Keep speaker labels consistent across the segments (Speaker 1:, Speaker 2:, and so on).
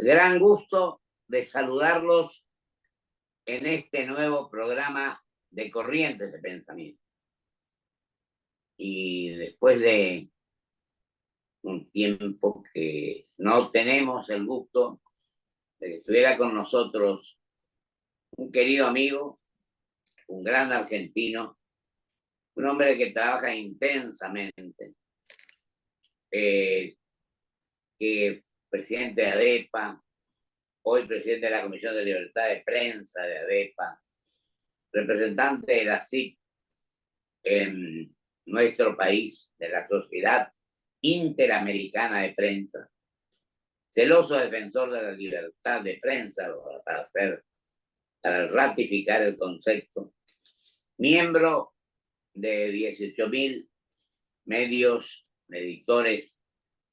Speaker 1: Gran gusto de saludarlos en este nuevo programa de Corrientes de Pensamiento. Y después de un tiempo que no tenemos el gusto de que estuviera con nosotros un querido amigo, un gran argentino, un hombre que trabaja intensamente, que presidente de ADEPA, hoy presidente de la Comisión de Libertad de Prensa de ADEPA, representante de la CIP en nuestro país, de la Sociedad Interamericana de Prensa, celoso defensor de la libertad de prensa para ratificar el concepto, miembro de 18.000 medios editores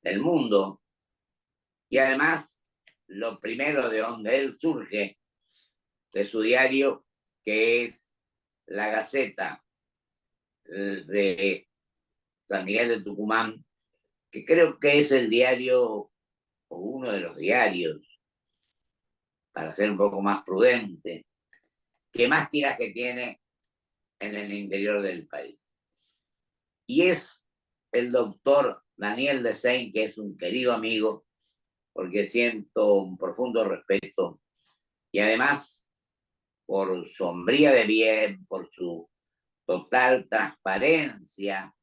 Speaker 1: del mundo, y además lo primero de donde él surge, de su diario, que es La Gaceta de San Miguel de Tucumán, que creo que es el diario o uno de los diarios, para ser un poco más prudente, que más tiraje tiene en el interior del país. Y es el doctor Daniel Desein, que es un querido amigo, porque siento un profundo respeto, y además por su hombría de bien, por su total transparencia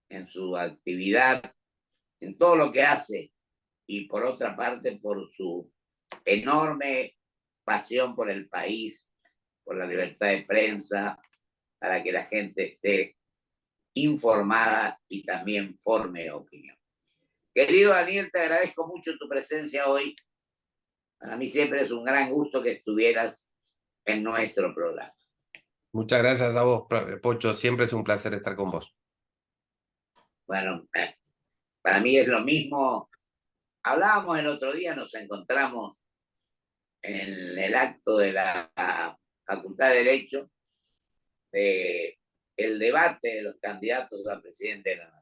Speaker 1: en su actividad, en todo lo que hace, y por otra parte por su enorme pasión por el país, por la libertad de prensa, para que la gente esté informada y también forme opinión. Querido Daniel, te agradezco mucho tu presencia hoy. Para mí siempre es un gran gusto que estuvieras en nuestro programa.
Speaker 2: Muchas gracias a vos, Pocho. Siempre es un placer estar con vos.
Speaker 1: Bueno, para mí es lo mismo. Hablábamos el otro día, nos encontramos en el acto de la Facultad de Derecho, el debate de los candidatos a presidente de la Nación.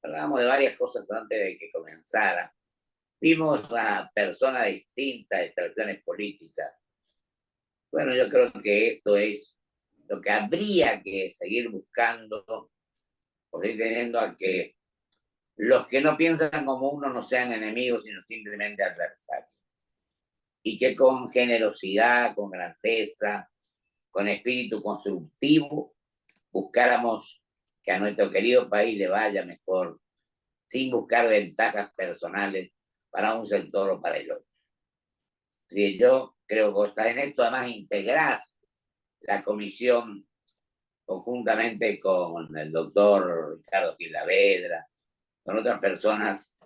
Speaker 1: Hablábamos de varias cosas antes de que comenzara. Vimos a personas distintas, extracciones políticas. Bueno, yo creo que esto es lo que habría que seguir buscando, por ir teniendo a que los que no piensan como uno no sean enemigos, sino simplemente adversarios. Y que con generosidad, con grandeza, con espíritu constructivo, buscáramos que a nuestro querido país le vaya mejor, sin buscar ventajas personales para un sector o para el otro. Sí, yo creo que vos estás en esto, además integrás la comisión conjuntamente con el doctor Ricardo Gilavedra, con otras personas,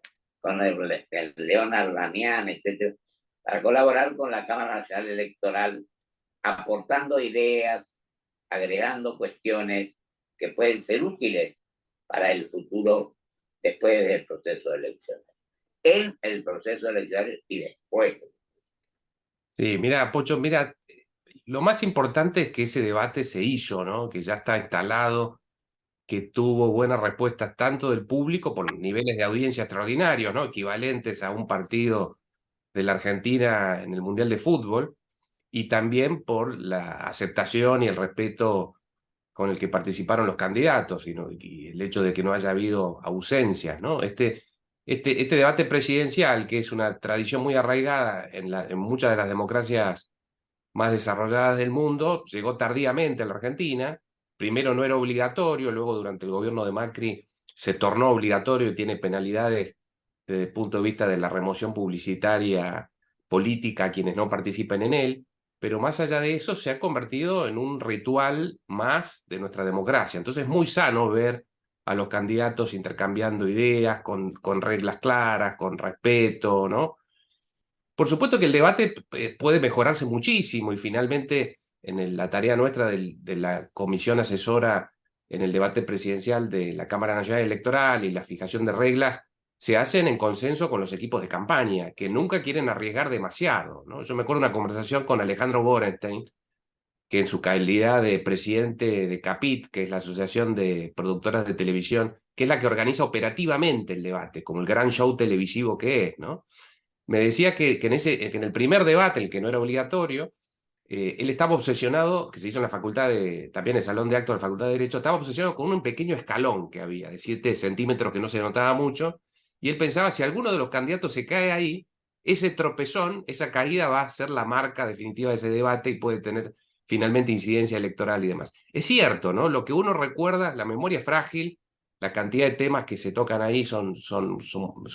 Speaker 1: con el Leonard Lanian, etc., para colaborar con la Cámara Nacional Electoral, aportando ideas, agregando cuestiones que pueden ser útiles para el futuro después del proceso electoral. En el proceso electoral y después.
Speaker 2: Sí, mira, Pocho, mira, lo más importante es que ese debate se hizo, ¿no? Que ya está instalado, que tuvo buenas respuestas tanto del público por niveles de audiencia extraordinarios, ¿no? Equivalentes a un partido de la Argentina en el Mundial de Fútbol, y también por la aceptación y el respeto con el que participaron los candidatos y el hecho de que no haya habido ausencias, ¿no? Este debate presidencial, que es una tradición muy arraigada en muchas de las democracias más desarrolladas del mundo, llegó tardíamente a la Argentina. Primero no era obligatorio, luego durante el gobierno de Macri se tornó obligatorio y tiene penalidades desde el punto de vista de la remoción publicitaria política a quienes no participen en él. Pero más allá de eso se ha convertido en un ritual más de nuestra democracia. Entonces es muy sano ver a los candidatos intercambiando ideas con reglas claras, con respeto, ¿no? Por supuesto que el debate puede mejorarse muchísimo, y finalmente la tarea nuestra de la comisión asesora en el debate presidencial de la Cámara Nacional Electoral y la fijación de reglas se hacen en consenso con los equipos de campaña, que nunca quieren arriesgar demasiado, ¿no? Yo me acuerdo de una conversación con Alejandro Borenstein, que en su calidad de presidente de CAPIT, que es la Asociación de Productoras de Televisión, que es la que organiza operativamente el debate, como el gran show televisivo que es, ¿no? me decía que en el primer debate, el que no era obligatorio, él estaba obsesionado, que se hizo en la facultad también en el salón de actos de la Facultad de Derecho, estaba obsesionado con un pequeño escalón que había, de 7 centímetros que no se notaba mucho, y él pensaba, si alguno de los candidatos se cae ahí, ese tropezón, esa caída va a ser la marca definitiva de ese debate y puede tener finalmente incidencia electoral y demás. Es cierto, ¿no? Lo que uno recuerda, la memoria es frágil, la cantidad de temas que se tocan ahí son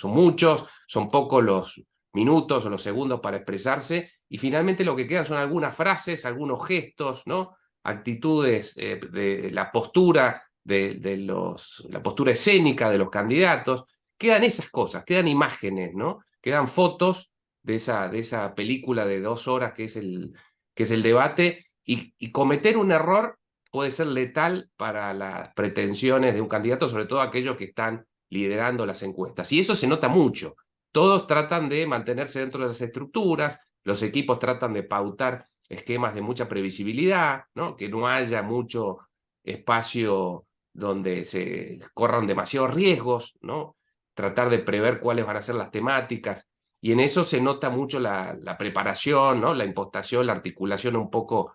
Speaker 2: muchos, son pocos los minutos o los segundos para expresarse, y finalmente lo que quedan son algunas frases, algunos gestos, ¿no? Actitudes de la postura, la postura escénica de los candidatos. Quedan esas cosas, quedan imágenes, ¿no? Quedan fotos de esa película de 2 horas que es el debate, y cometer un error puede ser letal para las pretensiones de un candidato, sobre todo aquellos que están liderando las encuestas. Y eso se nota mucho. Todos tratan de mantenerse dentro de las estructuras, los equipos tratan de pautar esquemas de mucha previsibilidad, ¿no? Que no haya mucho espacio donde se corran demasiados riesgos, ¿no? Tratar de prever cuáles van a ser las temáticas, y en eso se nota mucho la preparación, ¿no? La impostación, la articulación un poco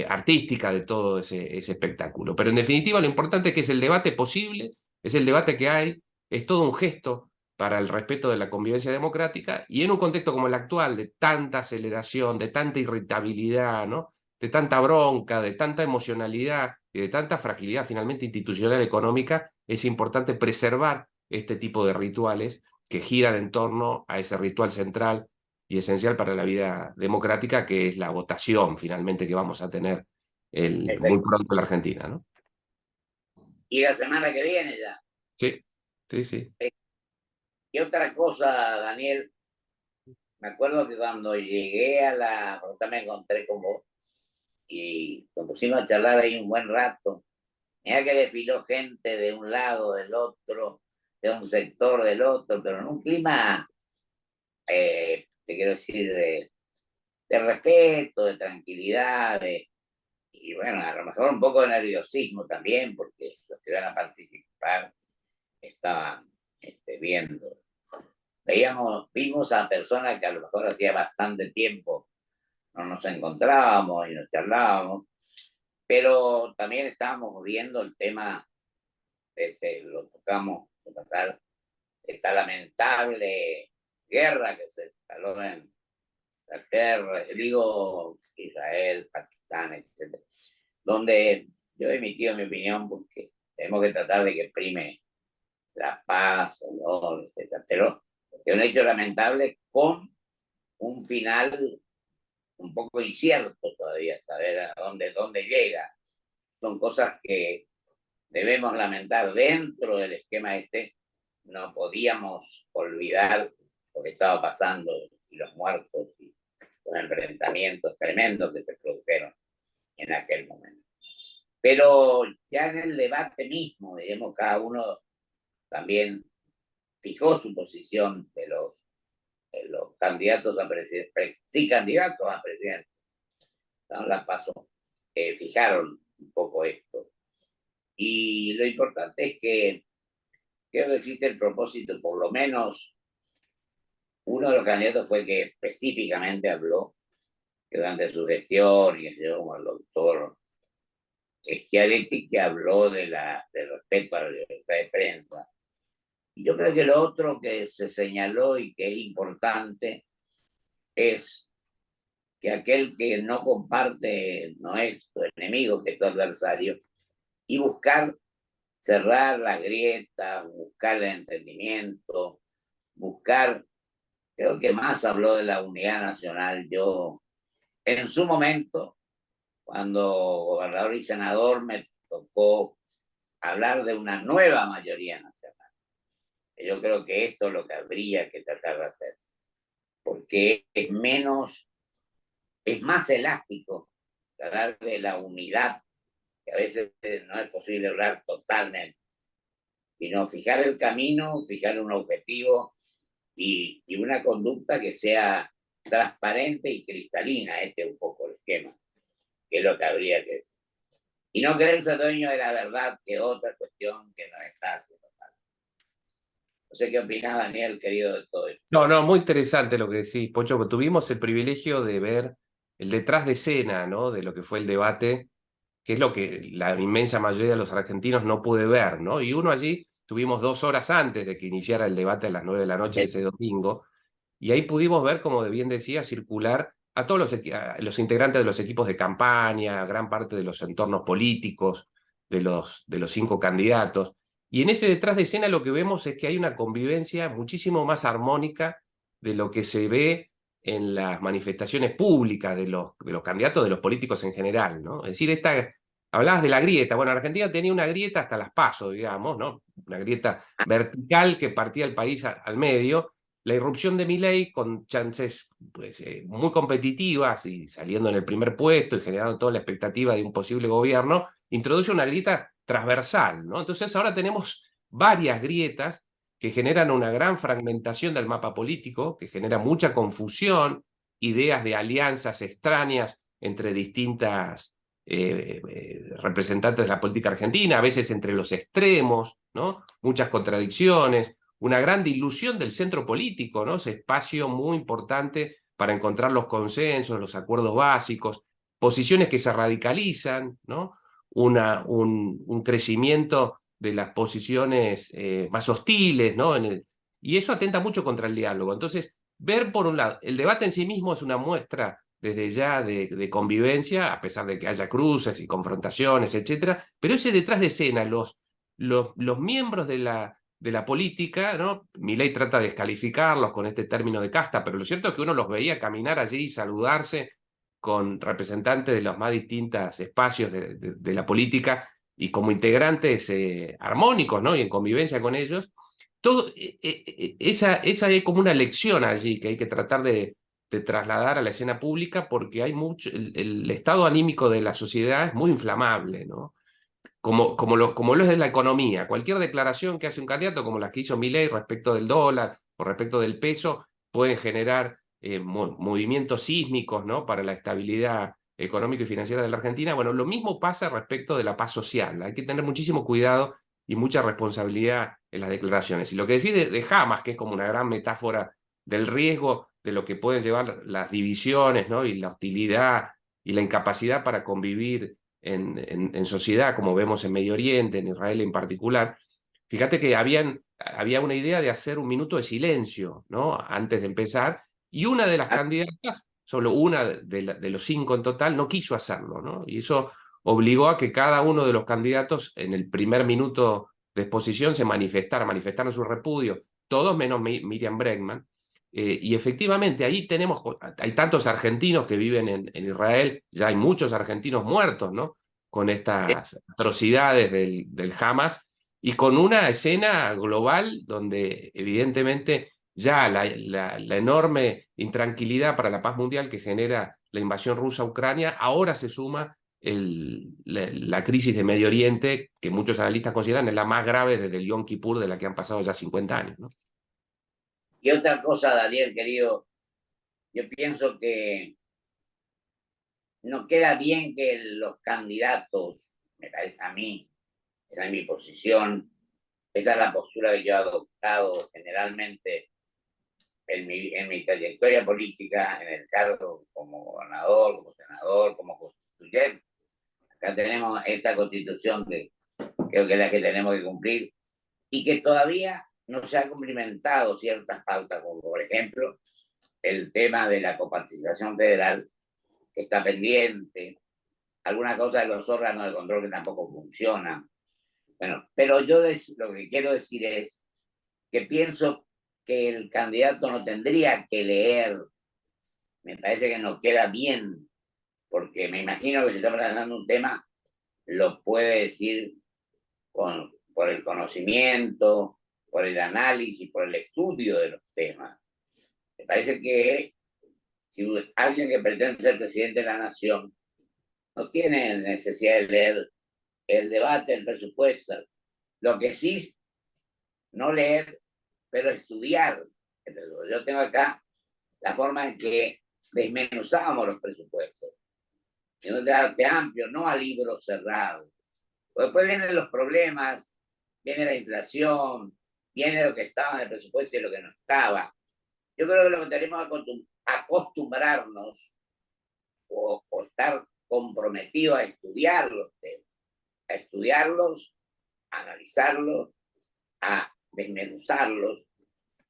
Speaker 2: artística de todo ese espectáculo. Pero en definitiva lo importante es que es el debate posible, es el debate que hay, es todo un gesto para el respeto de la convivencia democrática, y en un contexto como el actual, de tanta aceleración, de tanta irritabilidad, ¿no? De tanta bronca, de tanta emocionalidad y de tanta fragilidad finalmente institucional económica, es importante preservar este tipo de rituales que giran en torno a ese ritual central y esencial para la vida democrática, que es la votación finalmente que vamos a tener muy pronto en la Argentina, ¿no?
Speaker 1: Y la semana que viene ya.
Speaker 2: Sí, sí, sí.
Speaker 1: Y otra cosa, Daniel, me acuerdo que cuando llegué a porque me encontré con vos y nos pusimos a charlar ahí un buen rato. Mira que desfiló gente de un lado, del otro, de un sector, del otro, pero en un clima, te quiero decir, de respeto, de tranquilidad, y bueno, a lo mejor un poco de nerviosismo también, porque los que van a participar estaban viendo. Vimos a personas que a lo mejor hacía bastante tiempo no nos encontrábamos y nos charlábamos, pero también estábamos viendo el tema, lo tocamos de pasar, esta lamentable guerra que se instaló en la tierra, digo, Israel, Pakistán, etc., donde yo he emitido mi opinión porque tenemos que tratar de que prime la paz, el orden, etc., pero es un hecho lamentable con un final un poco incierto todavía, saber a dónde llega. Son cosas que debemos lamentar dentro del esquema este. No podíamos olvidar lo que estaba pasando y los muertos y los enfrentamientos tremendos que se produjeron en aquel momento. Pero ya en el debate mismo, digamos, cada uno también fijó su posición de los candidatos a presidente, sí, candidatos a presidente, ¿no? La PASO, fijaron un poco esto. Y lo importante es que creo que existe el propósito, por lo menos uno de los candidatos fue que específicamente habló, que durante su gestión, y que como el doctor Schiaretti, que habló del respeto a la libertad de prensa. Y yo creo que lo otro que se señaló y que es importante es que aquel que no comparte no es tu enemigo, que es tu adversario, y buscar cerrar las grietas, buscar el entendimiento, buscar, creo que más habló de la unidad nacional. Yo, en su momento, cuando gobernador y senador, me tocó hablar de una nueva mayoría nacional. Yo creo que esto es lo que habría que tratar de hacer, porque es más elástico hablar de la unidad, que a veces no es posible hablar totalmente, sino fijar el camino, fijar un objetivo y una conducta que sea transparente y cristalina. Este es un poco el esquema, que es lo que habría que decir. Y no creerse dueño de la verdad, que es otra cuestión que nos está haciendo mal. No sé qué opinás, Daniel, querido, de todo esto.
Speaker 2: No, no, muy interesante lo que decís, Pocho, porque tuvimos el privilegio de ver el detrás de escena, ¿no? De lo que fue el debate, que es lo que la inmensa mayoría de los argentinos no puede ver, ¿no? Y uno allí, tuvimos 2 horas antes de que iniciara el debate a las 9 de la noche de ese domingo, y ahí pudimos ver, como bien decía, circular a todos a los integrantes de los equipos de campaña, a gran parte de los entornos políticos de los 5 candidatos. Y en ese detrás de escena lo que vemos es que hay una convivencia muchísimo más armónica de lo que se ve en las manifestaciones públicas de los candidatos, de los políticos en general, ¿no? Es decir, hablabas de la grieta. Bueno, Argentina tenía una grieta hasta las PASO, digamos, ¿no? Una grieta vertical que partía el país al medio. La irrupción de Milei, con chances pues, muy competitivas y saliendo en el primer puesto y generando toda la expectativa de un posible gobierno, introduce una grieta transversal, ¿no? Entonces ahora tenemos varias grietas que generan una gran fragmentación del mapa político, que genera mucha confusión, ideas de alianzas extrañas entre distintas representantes de la política argentina, a veces entre los extremos, ¿no? Muchas contradicciones, una gran dilución del centro político, ¿no? Ese espacio muy importante para encontrar los consensos, los acuerdos básicos, posiciones que se radicalizan, ¿no? Un crecimiento de las posiciones más hostiles, ¿no? Y eso atenta mucho contra el diálogo. Entonces, ver por un lado, el debate en sí mismo es una muestra desde ya de convivencia, a pesar de que haya cruces y confrontaciones, etcétera, pero ese detrás de escena, los miembros de la política, ¿no? Milei trata de descalificarlos con este término de casta, pero lo cierto es que uno los veía caminar allí y saludarse con representantes de los más distintos espacios de la política y como integrantes armónicos, ¿no? Y en convivencia con ellos. Esa hay como una lección allí que hay que tratar de trasladar a la escena pública porque hay mucho, el estado anímico de la sociedad es muy inflamable, ¿no? Como lo es de la economía. Cualquier declaración que hace un candidato, como las que hizo Milei respecto del dólar o respecto del peso, pueden generar movimientos sísmicos, ¿no? Para la estabilidad económica y financiera de la Argentina. Bueno, lo mismo pasa respecto de la paz social. Hay que tener muchísimo cuidado y mucha responsabilidad en las declaraciones. Y lo que decís de Hamas, que es como una gran metáfora del riesgo de lo que pueden llevar las divisiones, ¿no? Y la hostilidad y la incapacidad para convivir en sociedad, como vemos en Medio Oriente, en Israel en particular. Fíjate que había una idea de hacer un minuto de silencio, ¿no? Antes de empezar, y una de las candidatas, solo una de los 5 en total, no quiso hacerlo, ¿no? Y eso obligó a que cada uno de los candidatos en el primer minuto de exposición se manifestaron su repudio, todos menos Miriam Bregman. Y efectivamente ahí hay tantos argentinos que viven en Israel, ya hay muchos argentinos muertos, ¿no? Con estas atrocidades del Hamas y con una escena global donde evidentemente ya la enorme intranquilidad para la paz mundial que genera la invasión rusa a Ucrania, ahora se suma la crisis de Medio Oriente, que muchos analistas consideran es la más grave desde el Yom Kippur, de la que han pasado ya 50 años, ¿no?
Speaker 1: Y otra cosa, Daniel, querido, yo pienso que no queda bien que los candidatos, me parece a mí, esa es mi posición, esa es la postura que yo he adoptado generalmente en mi trayectoria política, en el cargo como gobernador, como senador, como constituyente. Acá tenemos esta constitución que creo que es la que tenemos que cumplir y que todavía no se ha cumplimentado ciertas pautas, como por ejemplo el tema de la coparticipación federal, que está pendiente, alguna cosa de los órganos de control que tampoco funcionan. Bueno, pero yo lo que quiero decir es que pienso que el candidato no tendría que leer, me parece que no queda bien, porque me imagino que si está presentando un tema, lo puede decir por el conocimiento, por el análisis, por el estudio de los temas. Me parece que si alguien que pretende ser presidente de la nación no tiene necesidad de leer el debate, el presupuesto, lo que sí, no leer, pero estudiar. Yo tengo acá la forma en que desmenuzábamos los presupuestos, en un debate amplio, no a libros cerrados. Después vienen los problemas, viene la inflación, tiene lo que estaba en el presupuesto y lo que no estaba. Yo creo que lo que tenemos que acostumbrarnos o estar comprometidos a estudiar los temas, a estudiarlos, a analizarlos, a desmenuzarlos.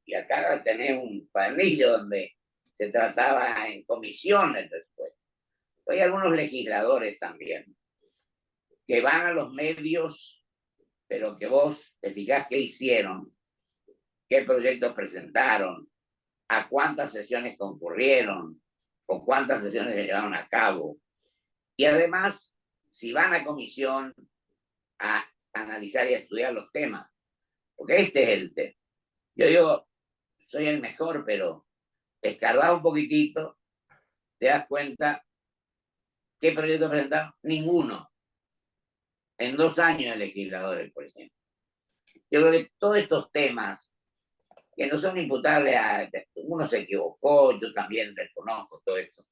Speaker 1: Y acá tenés un cuadernillo donde se trataba en comisiones después. Hay algunos legisladores también que van a los medios, pero que vos te fijás qué hicieron, qué proyectos presentaron, a cuántas sesiones concurrieron, o cuántas sesiones se llevaron a cabo. Y además, si van a comisión a analizar y a estudiar los temas, porque este es el tema. Yo digo, soy el mejor, pero escarbás un poquitito, te das cuenta qué proyectos presentaron, ninguno. En 2 años de legisladores, por ejemplo. Yo creo que todos estos temas que no son imputables a uno se equivocó, yo también reconozco todo esto,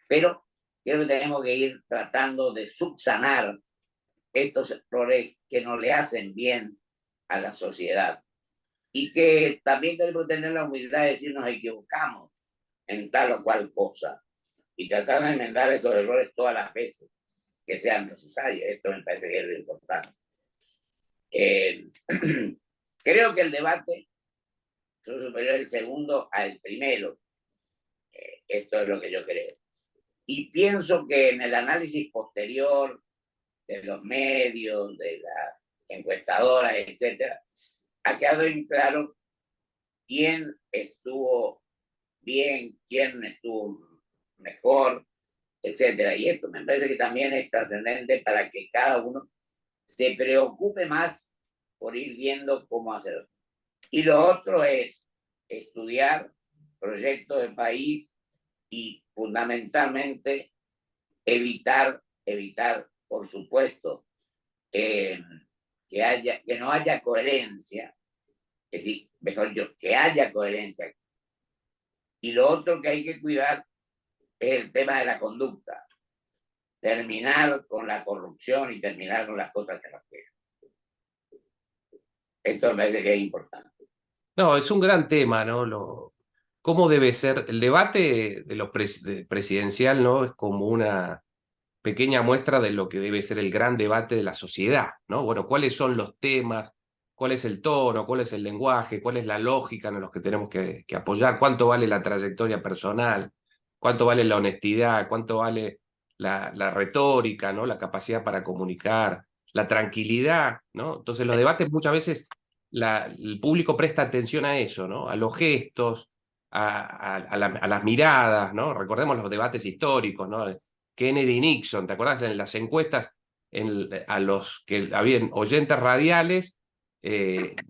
Speaker 1: pero creo que tenemos que ir tratando de subsanar estos errores que no le hacen bien a la sociedad y que también tenemos que tener la humildad de decir nos equivocamos en tal o cual cosa y tratar de enmendar esos errores todas las veces que sean necesarias. Esto me parece que es lo importante. Creo que el debate es superior el segundo al primero. Esto es lo que yo creo. Y pienso que en el análisis posterior de los medios, de las encuestadoras, etcétera, ha quedado en claro quién estuvo bien, quién estuvo mejor, etcétera. Y esto me parece que también es trascendente para que cada uno se preocupe más por ir viendo cómo hacerlo. Y lo otro es estudiar proyectos de país y fundamentalmente evitar, por supuesto, que no haya coherencia, es decir, mejor dicho, que haya coherencia. Y lo otro que hay que cuidar es el tema de la conducta, terminar con la corrupción y terminar con las cosas que nos quedan. Esto me parece que es importante.
Speaker 2: No, es un gran tema, ¿no? ¿Cómo debe ser? El debate de lo presidencial, ¿no? Es como una pequeña muestra de lo que debe ser el gran debate de la sociedad, ¿no? Bueno, ¿cuáles son los temas? ¿Cuál es el tono? ¿Cuál es el lenguaje? ¿Cuál es la lógica en los que tenemos que apoyar? ¿Cuánto vale la trayectoria personal? ¿Cuánto vale la honestidad? ¿Cuánto vale la retórica, ¿no? La capacidad para comunicar, la tranquilidad, ¿no? Entonces los debates muchas veces el público presta atención a eso, ¿no? A los gestos, a las miradas, ¿no? Recordemos los debates históricos, ¿no? Kennedy y Nixon, ¿te acuerdas? En las encuestas, a los que habían oyentes radiales,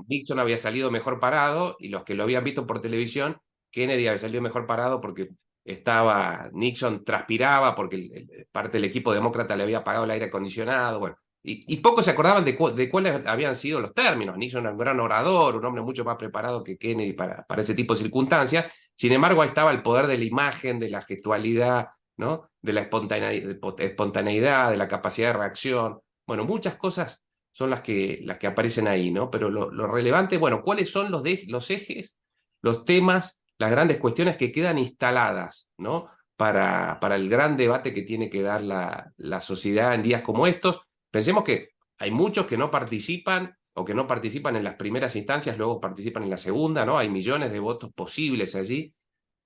Speaker 2: Nixon había salido mejor parado, y los que lo habían visto por televisión, Kennedy había salido mejor parado porque Nixon transpiraba, porque parte del equipo demócrata le había pagado el aire acondicionado, bueno. Y pocos se acordaban de cuáles habían sido los términos. Nixon era un gran orador, un hombre mucho más preparado que Kennedy para ese tipo de circunstancias. Sin embargo, ahí estaba el poder de la imagen, de la gestualidad, ¿no? De la espontaneidad, de la capacidad de reacción. Bueno, muchas cosas son las que aparecen ahí, ¿no? Pero lo relevante, bueno, ¿cuáles son los ejes, los temas, las grandes cuestiones que quedan instaladas, ¿no? Para el gran debate que tiene que dar la sociedad en días como estos? Pensemos que hay muchos que no participan o que no participan en las primeras instancias, luego participan en la segunda, ¿no? Hay millones de votos posibles allí.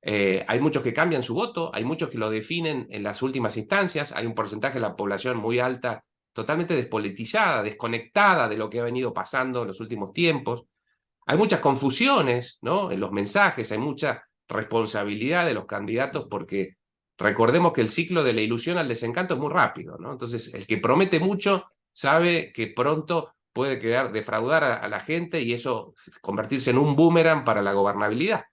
Speaker 2: Hay muchos que cambian su voto, hay muchos que lo definen en las últimas instancias, hay un porcentaje de la población muy alta, totalmente despolitizada, desconectada de lo que ha venido pasando en los últimos tiempos. Hay muchas confusiones, ¿no? En los mensajes, hay mucha responsabilidad de los candidatos, porque recordemos que el ciclo de la ilusión al desencanto es muy rápido, ¿no? Entonces, el que promete mucho sabe que pronto puede defraudar a la gente, y eso convertirse en un boomerang para la gobernabilidad.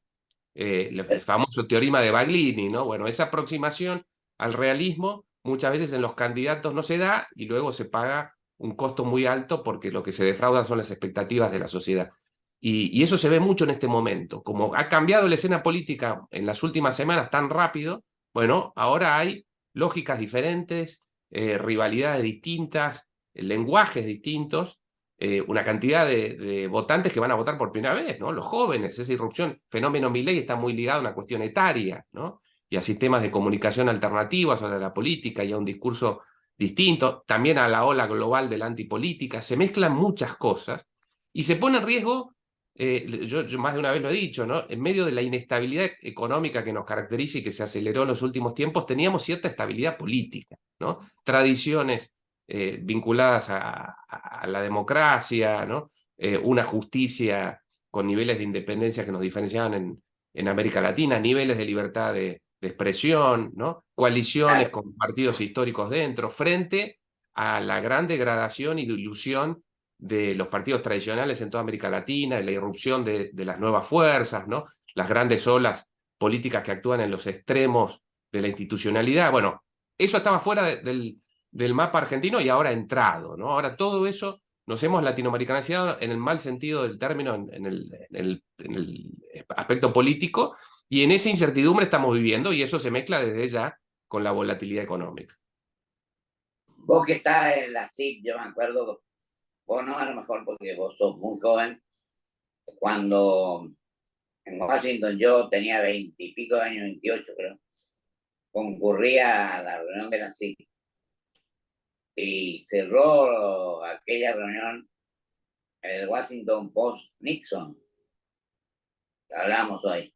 Speaker 2: El famoso teorema de Baglini, ¿no? Bueno, esa aproximación al realismo muchas veces en los candidatos no se da, y luego se paga un costo muy alto, porque lo que se defraudan son las expectativas de la sociedad. Y eso se ve mucho en este momento. Como ha cambiado la escena política en las últimas semanas tan rápido, bueno, ahora hay lógicas diferentes, rivalidades distintas, lenguajes distintos, una cantidad de votantes que van a votar por primera vez, ¿no? Los jóvenes, esa irrupción, fenómeno Milei está muy ligado a una cuestión etaria, ¿no? Y a sistemas de comunicación alternativos a la política y a un discurso distinto, también a la ola global de la antipolítica, se mezclan muchas cosas y se pone en riesgo, yo más de una vez lo he dicho, ¿no? En medio de la inestabilidad económica que nos caracteriza y que se aceleró en los últimos tiempos, teníamos cierta estabilidad política, ¿no? Tradiciones vinculadas a la democracia, ¿no? Una justicia con niveles de independencia que nos diferenciaban en América Latina, niveles de libertad de expresión, ¿no? Coaliciones con partidos históricos dentro, frente a la gran degradación y dilución de los partidos tradicionales en toda América Latina, la irrupción de las nuevas fuerzas, ¿no? Las grandes olas políticas que actúan en los extremos de la institucionalidad. Bueno, eso estaba fuera del mapa argentino y ahora ha entrado, ¿no? Ahora todo eso nos hemos latinoamericanizado en el mal sentido del término, en el aspecto político, y en esa incertidumbre estamos viviendo, y eso se mezcla desde ya con la volatilidad económica.
Speaker 1: Vos que estás en la CIP, yo me acuerdo, vos no a lo mejor porque vos sos muy joven, cuando en Washington yo tenía 20 y pico de años, 28 creo, concurría a la reunión de la CIP y cerró aquella reunión el Washington Post Nixon, que hablamos hoy.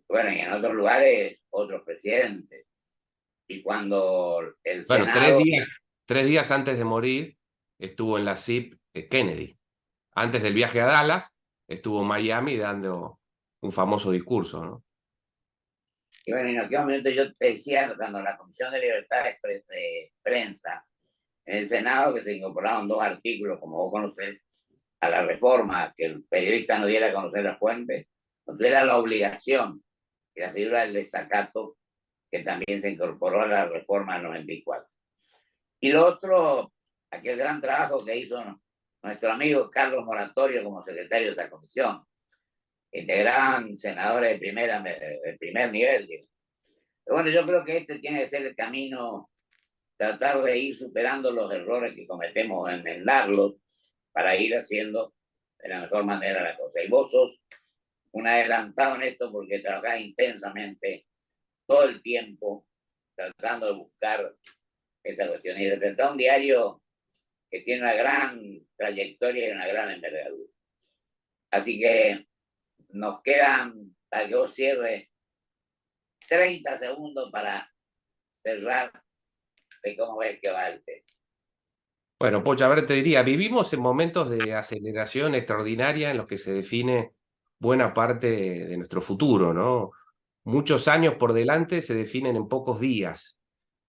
Speaker 1: Bueno, y en otros lugares, otros presidentes. Y cuando el Senado...
Speaker 2: 3 días antes de morir, estuvo en la CIP Kennedy. Antes del viaje a Dallas, estuvo en Miami dando un famoso discurso, ¿no?
Speaker 1: Y bueno, en aquel momento yo te decía, cuando la Comisión de Libertad de Prensa, en el Senado, que se incorporaron 2 artículos, como vos conocés, a la reforma, que el periodista no diera a conocer las fuentes, no tuviera la obligación, y la figura del desacato, que también se incorporó a la reforma del 94. Y lo otro, aquel gran trabajo que hizo nuestro amigo Carlos Moratorio como secretario de esa comisión, integraban senadores de primer nivel. Pero bueno, yo creo que este tiene que ser el camino, tratar de ir superando los errores que cometemos, enmendarlos, para ir haciendo de la mejor manera la cosa. Y vos sos un adelantado en esto porque trabajás intensamente todo el tiempo tratando de buscar esta cuestión. Y representar un diario que tiene una gran trayectoria y una gran envergadura. Así que nos quedan, para que vos cierres, 30 segundos para cerrar de cómo ves que va el tema.
Speaker 2: Bueno, Pocho, a ver, te diría, vivimos en momentos de aceleración extraordinaria en los que se define buena parte de nuestro futuro, ¿no? Muchos años por delante se definen en pocos días,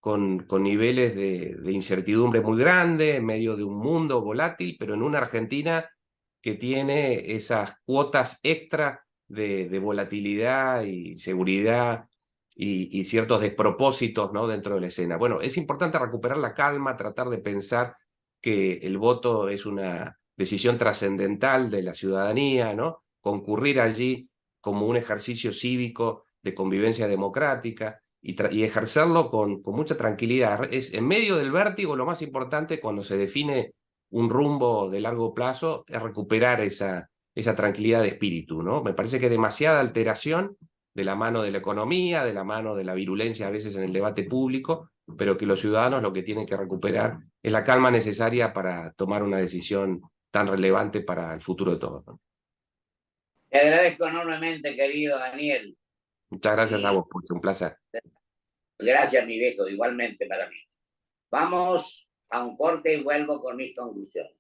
Speaker 2: con niveles de incertidumbre muy grandes, en medio de un mundo volátil, pero en una Argentina que tiene esas cuotas extra de volatilidad y seguridad y ciertos despropósitos, ¿no? Dentro de la escena. Bueno, es importante recuperar la calma, tratar de pensar que el voto es una decisión trascendental de la ciudadanía, ¿no? Concurrir allí como un ejercicio cívico de convivencia democrática y ejercerlo con mucha tranquilidad. Es en medio del vértigo lo más importante cuando se define un rumbo de largo plazo, es recuperar esa tranquilidad de espíritu, ¿no? Me parece que hay demasiada alteración de la mano de la economía, de la mano de la virulencia a veces en el debate público, pero que los ciudadanos lo que tienen que recuperar es la calma necesaria para tomar una decisión tan relevante para el futuro de todos, ¿no?
Speaker 1: Te agradezco enormemente, querido Daniel.
Speaker 2: Muchas gracias a vos, porque un placer.
Speaker 1: Gracias, mi viejo, igualmente para mí. Vamos a un corte y vuelvo con mis conclusiones.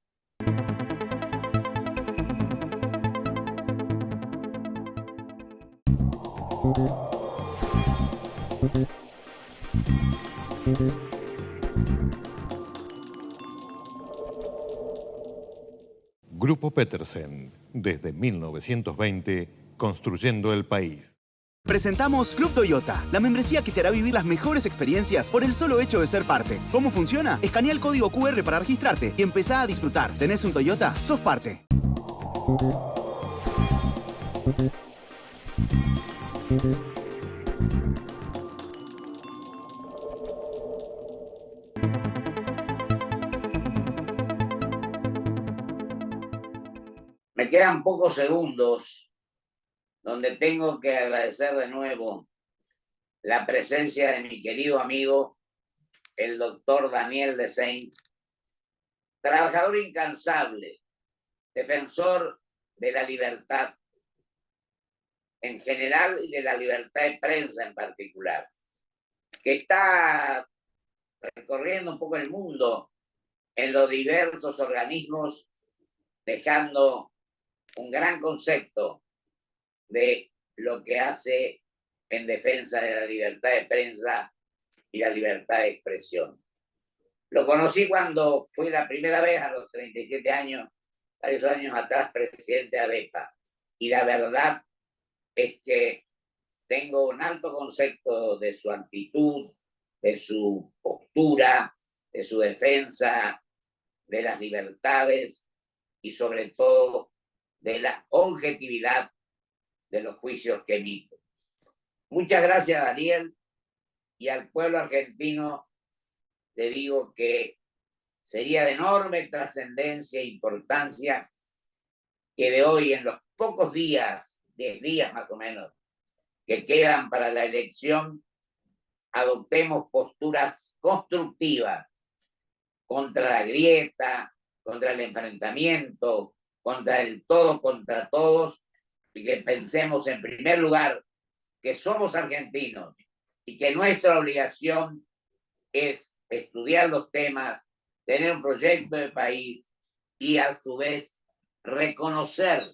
Speaker 3: Grupo Petersen, desde 1920, construyendo el país.
Speaker 4: Presentamos Club Toyota, la membresía que te hará vivir las mejores experiencias por el solo hecho de ser parte. ¿Cómo funciona? Escanea el código QR para registrarte y empezá a disfrutar. ¿Tenés un Toyota? ¡Sos parte!
Speaker 1: Me quedan pocos segundos donde tengo que agradecer de nuevo la presencia de mi querido amigo, el doctor Daniel Desein, trabajador incansable, defensor de la libertad en general y de la libertad de prensa en particular, que está recorriendo un poco el mundo en los diversos organismos, dejando un gran concepto de lo que hace en defensa de la libertad de prensa y la libertad de expresión. Lo conocí cuando fui la primera vez a los 37 años, varios años atrás, presidente de ADEPA. Y la verdad es que tengo un alto concepto de su actitud, de su postura, de su defensa de las libertades y sobre todo de la objetividad de los juicios que emite. Muchas gracias, Daniel, y al pueblo argentino le digo que sería de enorme trascendencia e importancia que de hoy, en los pocos días, 10 días más o menos, que quedan para la elección, adoptemos posturas constructivas contra la grieta, contra el enfrentamiento, contra el todo contra todos, y que pensemos en primer lugar que somos argentinos y que nuestra obligación es estudiar los temas, tener un proyecto de país y a su vez reconocer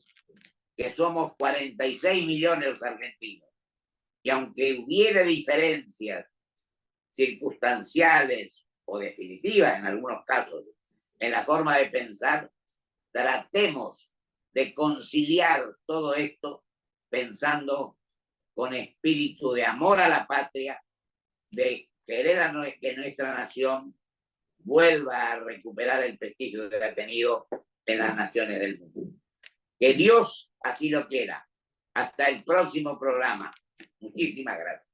Speaker 1: que somos 46 millones los argentinos. Y aunque hubiera diferencias circunstanciales o definitivas en algunos casos en la forma de pensar, tratemos de conciliar todo esto pensando con espíritu de amor a la patria, de querer que nuestra nación vuelva a recuperar el prestigio que ha tenido en las naciones del mundo. Que Dios así lo quiera. Hasta el próximo programa. Muchísimas gracias.